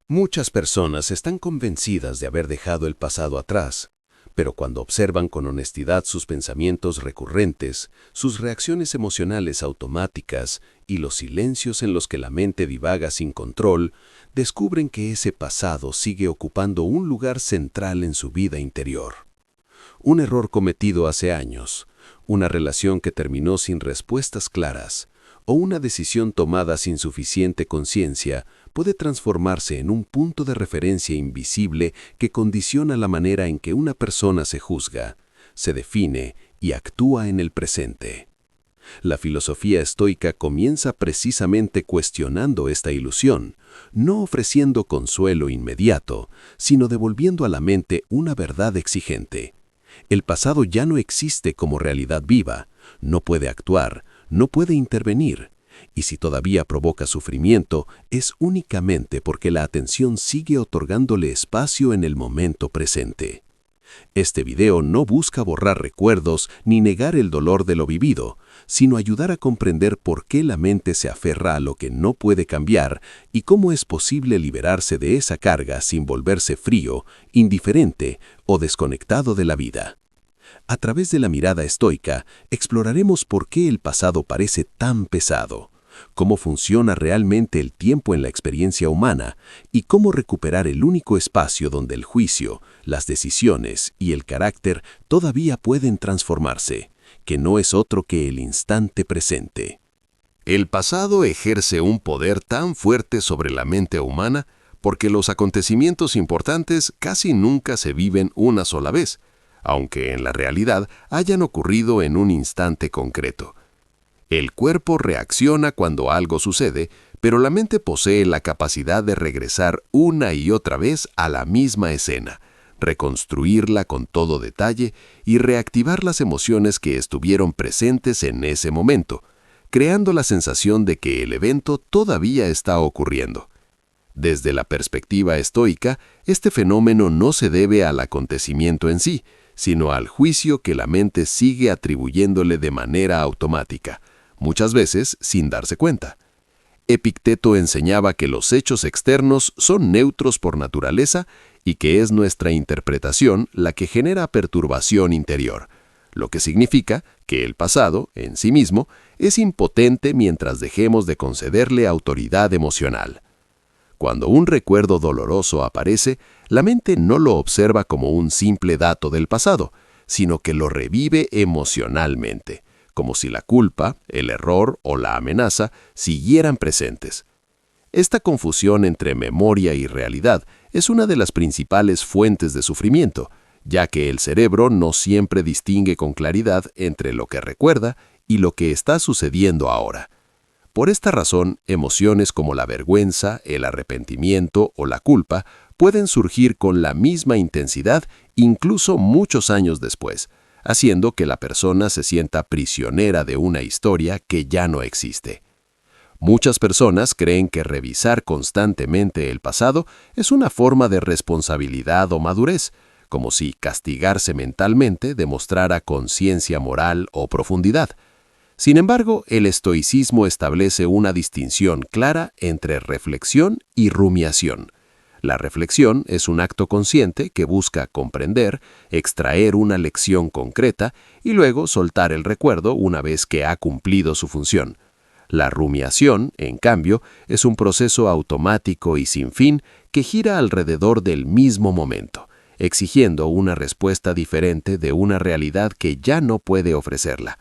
Muchas personas están convencidas de haber dejado el pasado atrás, pero cuando observan con honestidad sus pensamientos recurrentes, sus reacciones emocionales automáticas y los silencios en los que la mente divaga sin control, descubren que ese pasado sigue ocupando un lugar central en su vida interior. Un error cometido hace años, una relación que terminó sin respuestas claras, o una decisión tomada sin suficiente conciencia puede transformarse en un punto de referencia invisible que condiciona la manera en que una persona se juzga, se define y actúa en el presente. La filosofía estoica comienza precisamente cuestionando esta ilusión, no ofreciendo consuelo inmediato, sino devolviendo a la mente una verdad exigente. El pasado ya no existe como realidad viva, no puede actuar, no puede intervenir, y si todavía provoca sufrimiento, es únicamente porque la atención sigue otorgándole espacio en el momento presente. Este video no busca borrar recuerdos ni negar el dolor de lo vivido, sino ayudar a comprender por qué la mente se aferra a lo que no puede cambiar y cómo es posible liberarse de esa carga sin volverse frío, indiferente o desconectado de la vida. A través de la mirada estoica, exploraremos por qué el pasado parece tan pesado, cómo funciona realmente el tiempo en la experiencia humana y cómo recuperar el único espacio donde el juicio, las decisiones y el carácter todavía pueden transformarse, que no es otro que el instante presente. El pasado ejerce un poder tan fuerte sobre la mente humana porque los acontecimientos importantes casi nunca se viven una sola vez, aunque en la realidad hayan ocurrido en un instante concreto. El cuerpo reacciona cuando algo sucede, pero la mente posee la capacidad de regresar una y otra vez a la misma escena, reconstruirla con todo detalle y reactivar las emociones que estuvieron presentes en ese momento, creando la sensación de que el evento todavía está ocurriendo. Desde la perspectiva estoica, este fenómeno no se debe al acontecimiento en sí, sino al juicio que la mente sigue atribuyéndole de manera automática, muchas veces sin darse cuenta. Epicteto enseñaba que los hechos externos son neutros por naturaleza y que es nuestra interpretación la que genera perturbación interior, lo que significa que el pasado, en sí mismo, es impotente mientras dejemos de concederle autoridad emocional. Cuando un recuerdo doloroso aparece, la mente no lo observa como un simple dato del pasado, sino que lo revive emocionalmente, como si la culpa, el error o la amenaza siguieran presentes. Esta confusión entre memoria y realidad es una de las principales fuentes de sufrimiento, ya que el cerebro no siempre distingue con claridad entre lo que recuerda y lo que está sucediendo ahora. Por esta razón, emociones como la vergüenza, el arrepentimiento o la culpa pueden surgir con la misma intensidad incluso muchos años después, haciendo que la persona se sienta prisionera de una historia que ya no existe. Muchas personas creen que revisar constantemente el pasado es una forma de responsabilidad o madurez, como si castigarse mentalmente demostrara conciencia moral o profundidad. Sin embargo, el estoicismo establece una distinción clara entre reflexión y rumiación. La reflexión es un acto consciente que busca comprender, extraer una lección concreta y luego soltar el recuerdo una vez que ha cumplido su función. La rumiación, en cambio, es un proceso automático y sin fin que gira alrededor del mismo momento, exigiendo una respuesta diferente de una realidad que ya no puede ofrecerla.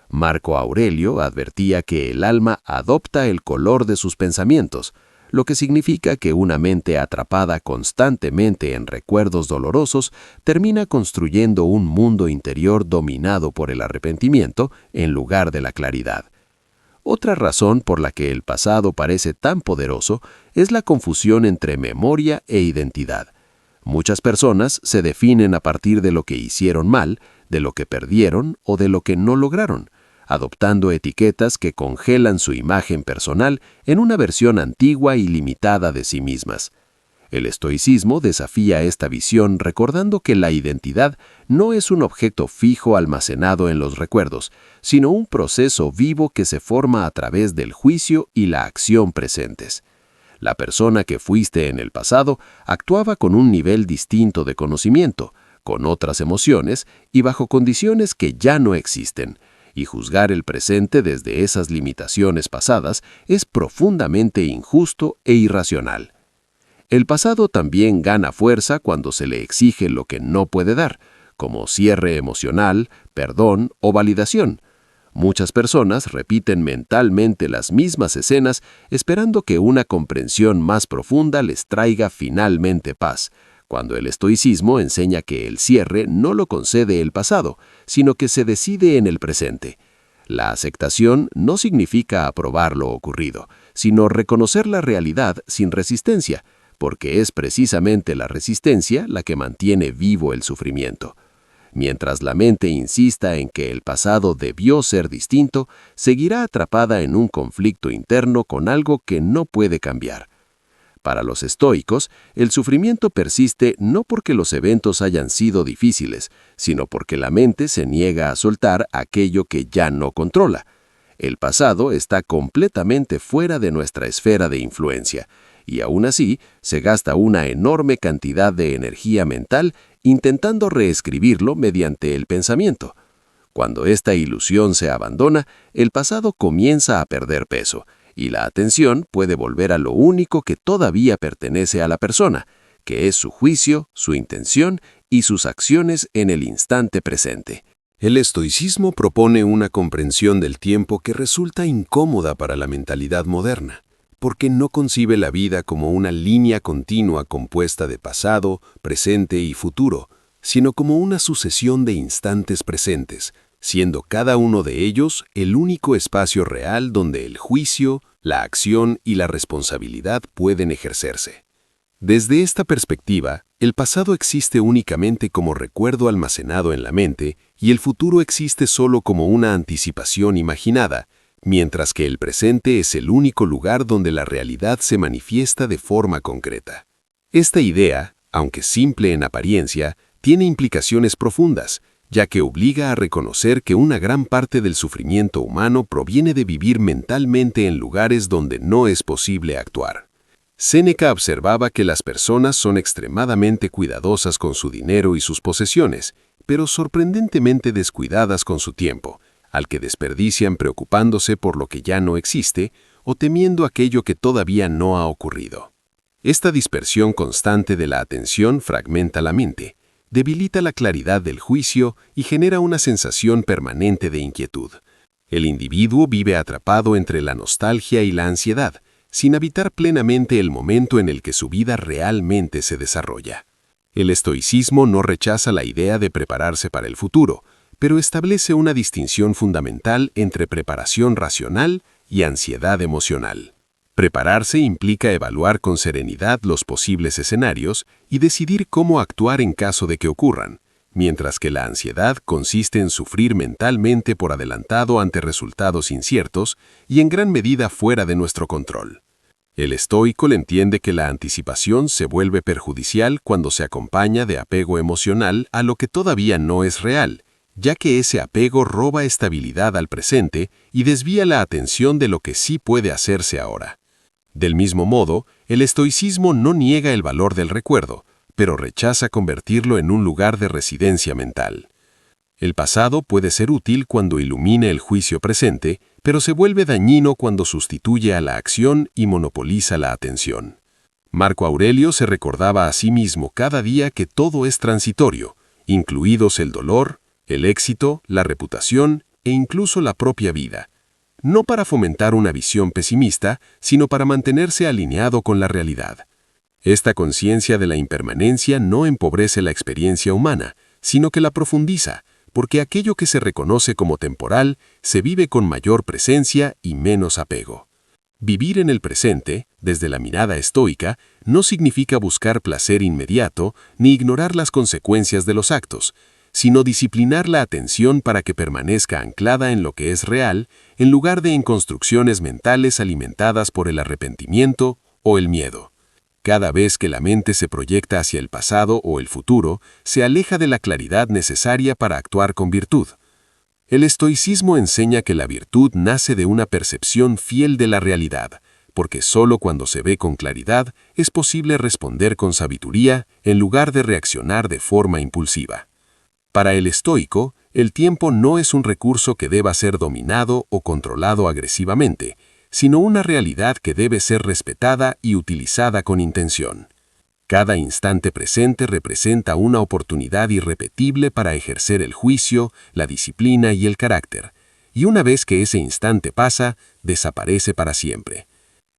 Marco Aurelio advertía que el alma adopta el color de sus pensamientos, lo que significa que una mente atrapada constantemente en recuerdos dolorosos termina construyendo un mundo interior dominado por el arrepentimiento en lugar de la claridad. Otra razón por la que el pasado parece tan poderoso es la confusión entre memoria e identidad. Muchas personas se definen a partir de lo que hicieron mal, de lo que perdieron o de lo que no lograron, adoptando etiquetas que congelan su imagen personal en una versión antigua y limitada de sí mismas. El estoicismo desafía esta visión recordando que la identidad no es un objeto fijo almacenado en los recuerdos, sino un proceso vivo que se forma a través del juicio y la acción presentes. La persona que fuiste en el pasado actuaba con un nivel distinto de conocimiento, con otras emociones y bajo condiciones que ya no existen, y juzgar el presente desde esas limitaciones pasadas es profundamente injusto e irracional. El pasado también gana fuerza cuando se le exige lo que no puede dar, como cierre emocional, perdón o validación. Muchas personas repiten mentalmente las mismas escenas esperando que una comprensión más profunda les traiga finalmente paz, cuando el estoicismo enseña que el cierre no lo concede el pasado, sino que se decide en el presente. La aceptación no significa aprobar lo ocurrido, sino reconocer la realidad sin resistencia, porque es precisamente la resistencia la que mantiene vivo el sufrimiento. Mientras la mente insista en que el pasado debió ser distinto, seguirá atrapada en un conflicto interno con algo que no puede cambiar. Para los estoicos, el sufrimiento persiste no porque los eventos hayan sido difíciles, sino porque la mente se niega a soltar aquello que ya no controla. El pasado está completamente fuera de nuestra esfera de influencia, y aún así se gasta una enorme cantidad de energía mental intentando reescribirlo mediante el pensamiento. Cuando esta ilusión se abandona, el pasado comienza a perder peso, y la atención puede volver a lo único que todavía pertenece a la persona, que es su juicio, su intención y sus acciones en el instante presente. El estoicismo propone una comprensión del tiempo que resulta incómoda para la mentalidad moderna, porque no concibe la vida como una línea continua compuesta de pasado, presente y futuro, sino como una sucesión de instantes presentes, siendo cada uno de ellos el único espacio real donde el juicio, la acción y la responsabilidad pueden ejercerse. Desde esta perspectiva, el pasado existe únicamente como recuerdo almacenado en la mente y el futuro existe solo como una anticipación imaginada, mientras que el presente es el único lugar donde la realidad se manifiesta de forma concreta. Esta idea, aunque simple en apariencia, tiene implicaciones profundas, ya que obliga a reconocer que una gran parte del sufrimiento humano proviene de vivir mentalmente en lugares donde no es posible actuar. Séneca observaba que las personas son extremadamente cuidadosas con su dinero y sus posesiones, pero sorprendentemente descuidadas con su tiempo, al que desperdician preocupándose por lo que ya no existe o temiendo aquello que todavía no ha ocurrido. Esta dispersión constante de la atención fragmenta la mente, debilita la claridad del juicio y genera una sensación permanente de inquietud. El individuo vive atrapado entre la nostalgia y la ansiedad, sin habitar plenamente el momento en el que su vida realmente se desarrolla. El estoicismo no rechaza la idea de prepararse para el futuro, pero establece una distinción fundamental entre preparación racional y ansiedad emocional. Prepararse implica evaluar con serenidad los posibles escenarios y decidir cómo actuar en caso de que ocurran, mientras que la ansiedad consiste en sufrir mentalmente por adelantado ante resultados inciertos y en gran medida fuera de nuestro control. El estoico entiende que la anticipación se vuelve perjudicial cuando se acompaña de apego emocional a lo que todavía no es real, ya que ese apego roba estabilidad al presente y desvía la atención de lo que sí puede hacerse ahora. Del mismo modo, el estoicismo no niega el valor del recuerdo, pero rechaza convertirlo en un lugar de residencia mental. El pasado puede ser útil cuando ilumina el juicio presente, pero se vuelve dañino cuando sustituye a la acción y monopoliza la atención. Marco Aurelio se recordaba a sí mismo cada día que todo es transitorio, incluidos el dolor, el éxito, la reputación e incluso la propia vida. No para fomentar una visión pesimista, sino para mantenerse alineado con la realidad. Esta conciencia de la impermanencia no empobrece la experiencia humana, sino que la profundiza, porque aquello que se reconoce como temporal se vive con mayor presencia y menos apego. Vivir en el presente, desde la mirada estoica, no significa buscar placer inmediato ni ignorar las consecuencias de los actos, sino disciplinar la atención para que permanezca anclada en lo que es real, en lugar de en construcciones mentales alimentadas por el arrepentimiento o el miedo. Cada vez que la mente se proyecta hacia el pasado o el futuro, se aleja de la claridad necesaria para actuar con virtud. El estoicismo enseña que la virtud nace de una percepción fiel de la realidad, porque solo cuando se ve con claridad es posible responder con sabiduría en lugar de reaccionar de forma impulsiva. Para el estoico, el tiempo no es un recurso que deba ser dominado o controlado agresivamente, sino una realidad que debe ser respetada y utilizada con intención. Cada instante presente representa una oportunidad irrepetible para ejercer el juicio, la disciplina y el carácter, y una vez que ese instante pasa, desaparece para siempre.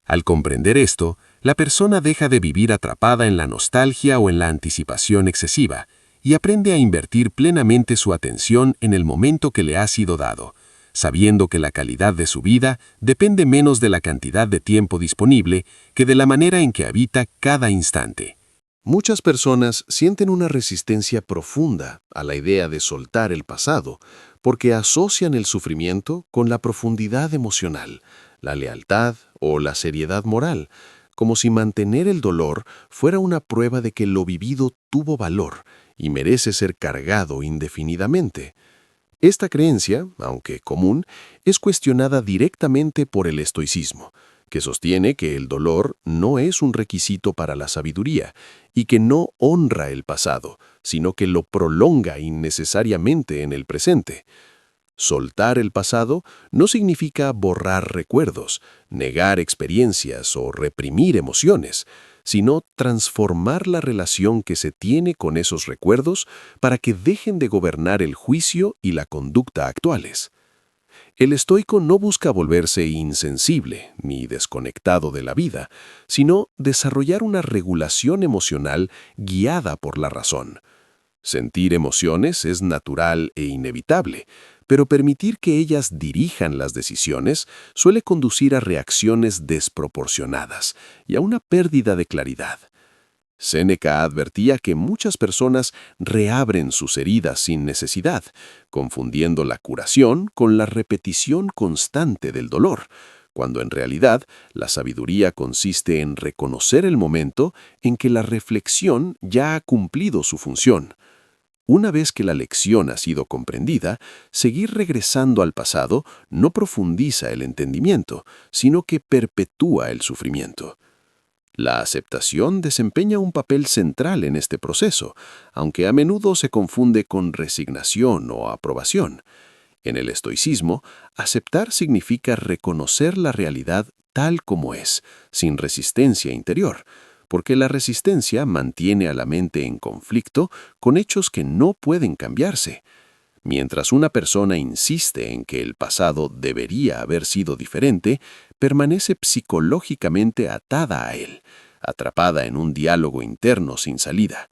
Al comprender esto, la persona deja de vivir atrapada en la nostalgia o en la anticipación excesiva, y aprende a invertir plenamente su atención en el momento que le ha sido dado, sabiendo que la calidad de su vida depende menos de la cantidad de tiempo disponible que de la manera en que habita cada instante. Muchas personas sienten una resistencia profunda a la idea de soltar el pasado, porque asocian el sufrimiento con la profundidad emocional, la lealtad o la seriedad moral, como si mantener el dolor fuera una prueba de que lo vivido tuvo valor y merece ser cargado indefinidamente. Esta creencia, aunque común, es cuestionada directamente por el estoicismo, que sostiene que el dolor no es un requisito para la sabiduría y que no honra el pasado, sino que lo prolonga innecesariamente en el presente. Soltar el pasado no significa borrar recuerdos, negar experiencias o reprimir emociones, sino transformar la relación que se tiene con esos recuerdos para que dejen de gobernar el juicio y la conducta actuales. El estoico no busca volverse insensible ni desconectado de la vida, sino desarrollar una regulación emocional guiada por la razón. Sentir emociones es natural e inevitable, pero permitir que ellas dirijan las decisiones suele conducir a reacciones desproporcionadas y a una pérdida de claridad. Séneca advertía que muchas personas reabren sus heridas sin necesidad, confundiendo la curación con la repetición constante del dolor, cuando en realidad la sabiduría consiste en reconocer el momento en que la reflexión ya ha cumplido su función. Una vez que la lección ha sido comprendida, seguir regresando al pasado no profundiza el entendimiento, sino que perpetúa el sufrimiento. La aceptación desempeña un papel central en este proceso, aunque a menudo se confunde con resignación o aprobación. En el estoicismo, aceptar significa reconocer la realidad tal como es, sin resistencia interior, porque la resistencia mantiene a la mente en conflicto con hechos que no pueden cambiarse. Mientras una persona insiste en que el pasado debería haber sido diferente, permanece psicológicamente atada a él, atrapada en un diálogo interno sin salida.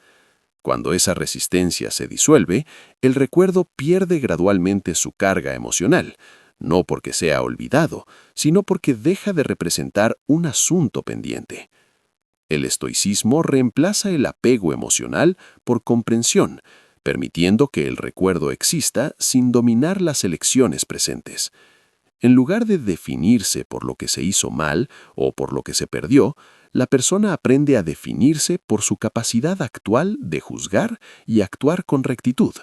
Cuando esa resistencia se disuelve, el recuerdo pierde gradualmente su carga emocional, no porque sea olvidado, sino porque deja de representar un asunto pendiente. El estoicismo reemplaza el apego emocional por comprensión, permitiendo que el recuerdo exista sin dominar las elecciones presentes. En lugar de definirse por lo que se hizo mal o por lo que se perdió, la persona aprende a definirse por su capacidad actual de juzgar y actuar con rectitud.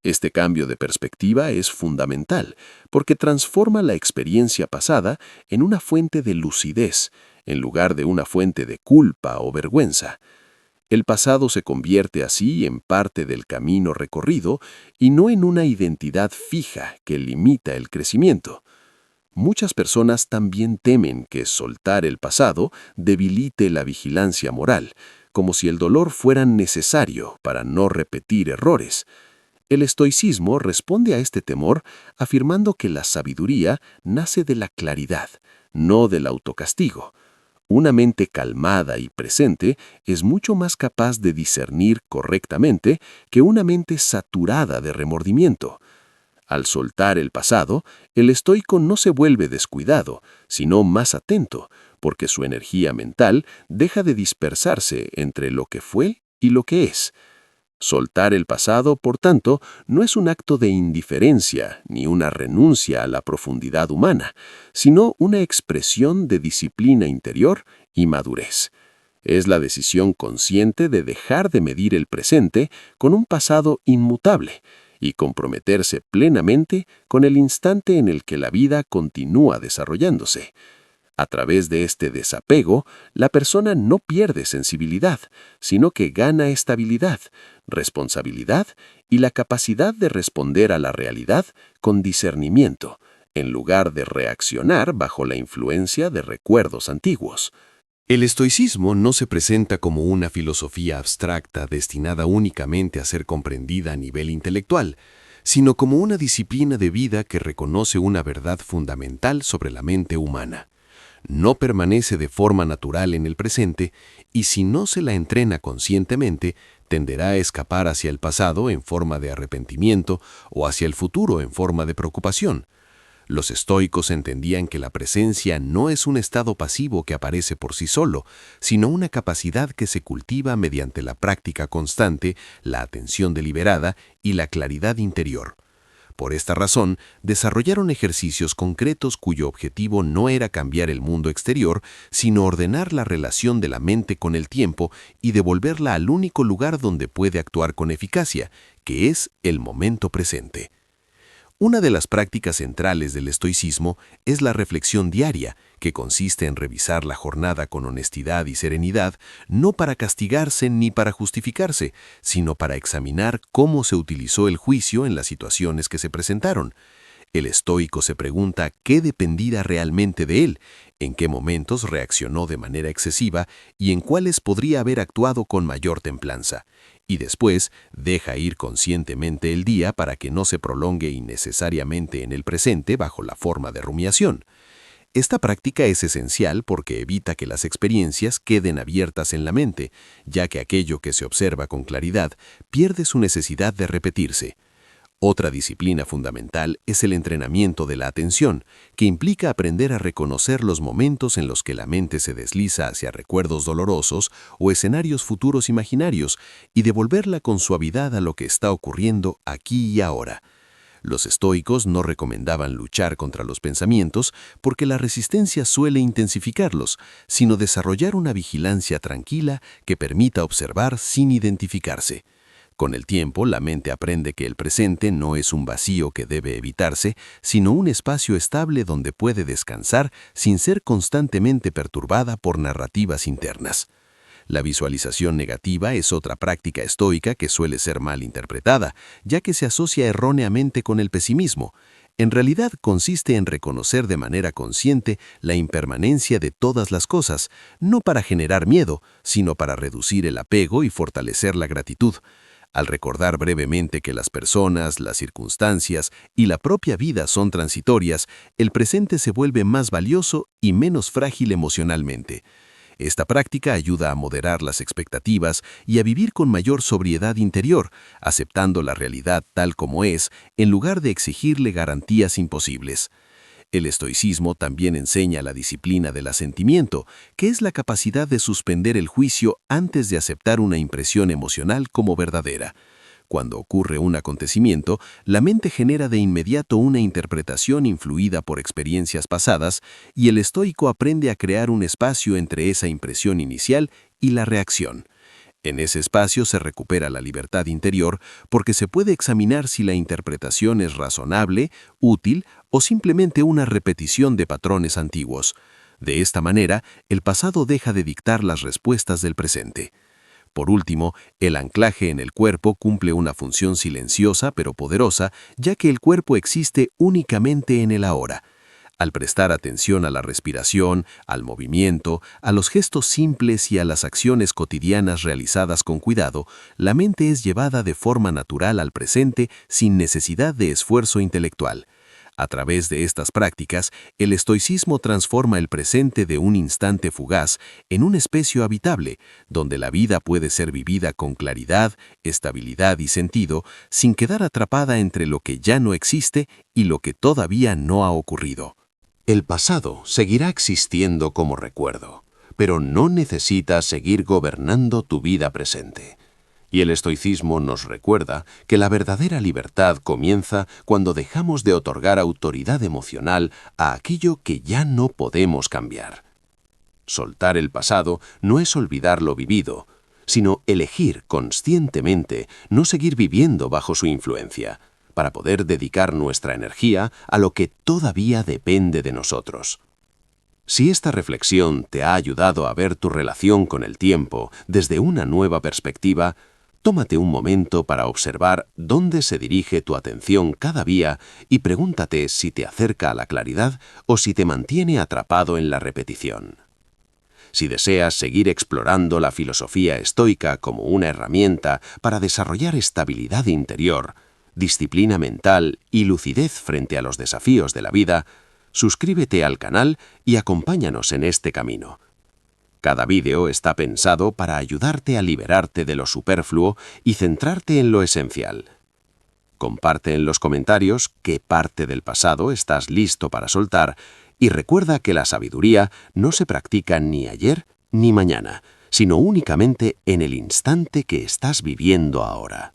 Este cambio de perspectiva es fundamental porque transforma la experiencia pasada en una fuente de lucidez, en lugar de una fuente de culpa o vergüenza. El pasado se convierte así en parte del camino recorrido y no en una identidad fija que limita el crecimiento. Muchas personas también temen que soltar el pasado debilite la vigilancia moral, como si el dolor fuera necesario para no repetir errores. El estoicismo responde a este temor afirmando que la sabiduría nace de la claridad, no del autocastigo. Una mente calmada y presente es mucho más capaz de discernir correctamente que una mente saturada de remordimiento. Al soltar el pasado, el estoico no se vuelve descuidado, sino más atento, porque su energía mental deja de dispersarse entre lo que fue y lo que es. Soltar el pasado, por tanto, no es un acto de indiferencia ni una renuncia a la profundidad humana, sino una expresión de disciplina interior y madurez. Es la decisión consciente de dejar de medir el presente con un pasado inmutable y comprometerse plenamente con el instante en el que la vida continúa desarrollándose. A través de este desapego, la persona no pierde sensibilidad, sino que gana estabilidad, responsabilidad y la capacidad de responder a la realidad con discernimiento, en lugar de reaccionar bajo la influencia de recuerdos antiguos. El estoicismo no se presenta como una filosofía abstracta destinada únicamente a ser comprendida a nivel intelectual, sino como una disciplina de vida que reconoce una verdad fundamental sobre la mente humana. No permanece de forma natural en el presente y si no se la entrena conscientemente, tenderá a escapar hacia el pasado en forma de arrepentimiento o hacia el futuro en forma de preocupación. Los estoicos entendían que la presencia no es un estado pasivo que aparece por sí solo, sino una capacidad que se cultiva mediante la práctica constante, la atención deliberada y la claridad interior. Por esta razón, desarrollaron ejercicios concretos cuyo objetivo no era cambiar el mundo exterior, sino ordenar la relación de la mente con el tiempo y devolverla al único lugar donde puede actuar con eficacia, que es el momento presente. Una de las prácticas centrales del estoicismo es la reflexión diaria, que consiste en revisar la jornada con honestidad y serenidad, no para castigarse ni para justificarse, sino para examinar cómo se utilizó el juicio en las situaciones que se presentaron. El estoico se pregunta qué dependía realmente de él, en qué momentos reaccionó de manera excesiva y en cuáles podría haber actuado con mayor templanza. Y después deja ir conscientemente el día para que no se prolongue innecesariamente en el presente bajo la forma de rumiación. Esta práctica es esencial porque evita que las experiencias queden abiertas en la mente, ya que aquello que se observa con claridad pierde su necesidad de repetirse. Otra disciplina fundamental es el entrenamiento de la atención, que implica aprender a reconocer los momentos en los que la mente se desliza hacia recuerdos dolorosos o escenarios futuros imaginarios y devolverla con suavidad a lo que está ocurriendo aquí y ahora. Los estoicos no recomendaban luchar contra los pensamientos porque la resistencia suele intensificarlos, sino desarrollar una vigilancia tranquila que permita observar sin identificarse. Con el tiempo, la mente aprende que el presente no es un vacío que debe evitarse, sino un espacio estable donde puede descansar sin ser constantemente perturbada por narrativas internas. La visualización negativa es otra práctica estoica que suele ser mal interpretada, ya que se asocia erróneamente con el pesimismo. En realidad consiste en reconocer de manera consciente la impermanencia de todas las cosas, no para generar miedo, sino para reducir el apego y fortalecer la gratitud. Al recordar brevemente que las personas, las circunstancias y la propia vida son transitorias, el presente se vuelve más valioso y menos frágil emocionalmente. Esta práctica ayuda a moderar las expectativas y a vivir con mayor sobriedad interior, aceptando la realidad tal como es, en lugar de exigirle garantías imposibles. El estoicismo también enseña la disciplina del asentimiento, que es la capacidad de suspender el juicio antes de aceptar una impresión emocional como verdadera. Cuando ocurre un acontecimiento, la mente genera de inmediato una interpretación influida por experiencias pasadas y el estoico aprende a crear un espacio entre esa impresión inicial y la reacción. En ese espacio se recupera la libertad interior porque se puede examinar si la interpretación es razonable, útil o simplemente una repetición de patrones antiguos. De esta manera, el pasado deja de dictar las respuestas del presente. Por último, el anclaje en el cuerpo cumple una función silenciosa pero poderosa, ya que el cuerpo existe únicamente en el ahora. Al prestar atención a la respiración, al movimiento, a los gestos simples y a las acciones cotidianas realizadas con cuidado, la mente es llevada de forma natural al presente sin necesidad de esfuerzo intelectual. A través de estas prácticas, el estoicismo transforma el presente de un instante fugaz en un espacio habitable, donde la vida puede ser vivida con claridad, estabilidad y sentido, sin quedar atrapada entre lo que ya no existe y lo que todavía no ha ocurrido. El pasado seguirá existiendo como recuerdo, pero no necesita seguir gobernando tu vida presente. Y el estoicismo nos recuerda que la verdadera libertad comienza cuando dejamos de otorgar autoridad emocional a aquello que ya no podemos cambiar. Soltar el pasado no es olvidar lo vivido, sino elegir conscientemente no seguir viviendo bajo su influencia, para poder dedicar nuestra energía a lo que todavía depende de nosotros. Si esta reflexión te ha ayudado a ver tu relación con el tiempo desde una nueva perspectiva, tómate un momento para observar dónde se dirige tu atención cada día y pregúntate si te acerca a la claridad o si te mantiene atrapado en la repetición. Si deseas seguir explorando la filosofía estoica como una herramienta para desarrollar estabilidad interior, disciplina mental y lucidez frente a los desafíos de la vida, suscríbete al canal y acompáñanos en este camino. Cada vídeo está pensado para ayudarte a liberarte de lo superfluo y centrarte en lo esencial. Comparte en los comentarios qué parte del pasado estás listo para soltar y recuerda que la sabiduría no se practica ni ayer ni mañana, sino únicamente en el instante que estás viviendo ahora.